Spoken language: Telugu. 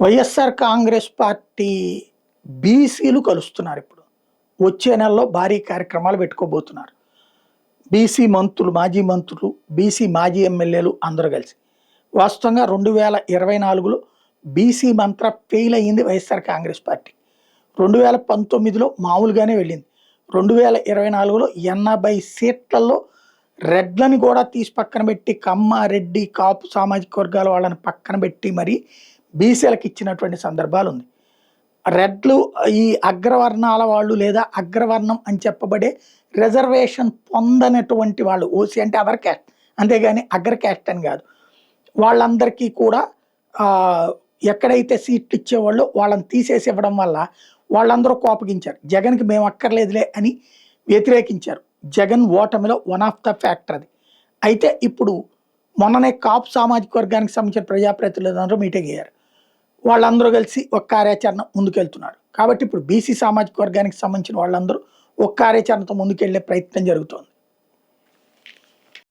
వైఎస్ఆర్ కాంగ్రెస్ పార్టీ బీసీలు కలుస్తున్నారు ఇప్పుడు. వచ్చే నెలలో భారీ కార్యక్రమాలు పెట్టుకోబోతున్నారు. బీసీ మంత్రులు, మాజీ మంత్రులు, బీసీ మాజీ ఎమ్మెల్యేలు అందరూ కలిసి. వాస్తవంగా 2024లో బీసీ మంత్ర ఫెయిల్ అయ్యింది వైఎస్ఆర్ కాంగ్రెస్ పార్టీ. 2019లో మామూలుగానే వెళ్ళింది. 2024లో 80 సీట్లలో రెడ్లని కూడా తీసి పక్కన పెట్టి, కమ్మ, రెడ్డి, కాపు సామాజిక వర్గాల వాళ్ళని పక్కన పెట్టి మరి బీసీలకు ఇచ్చినటువంటి సందర్భాలు ఉంది. రెడ్లు ఈ అగ్రవర్ణాల వాళ్ళు లేదా అగ్రవర్ణం అని చెప్పబడే రిజర్వేషన్ పొందనటువంటి వాళ్ళు, ఓసీ అంటే అదర్ క్యాస్ట్, అంతేగాని అగ్ర క్యాస్ట్ అని కాదు. వాళ్ళందరికీ కూడా ఎక్కడైతే సీట్లు ఇచ్చేవాళ్ళు వాళ్ళని తీసేసి ఇవ్వడం వల్ల వాళ్ళందరూ కోపగించారు. జగన్కి మేము అక్కర్లేదులే అని వ్యతిరేకించారు. జగన్ ఓటమిలో వన్ ఆఫ్ ద ఫ్యాక్టర్ అది. అయితే ఇప్పుడు మొన్ననే కాపు సామాజిక వర్గానికి సంబంధించిన ప్రజాప్రతినిధులందరూ మీటింగ్ అయ్యారు. వాళ్ళందరూ కలిసి ఒక కార్యాచరణ ముందుకెళ్తున్నారు. కాబట్టి ఇప్పుడు బీసీ సామాజిక వర్గానికి సంబంధించిన వాళ్ళందరూ ఒక కార్యాచరణతో ముందుకెళ్లే ప్రయత్నం జరుగుతోంది.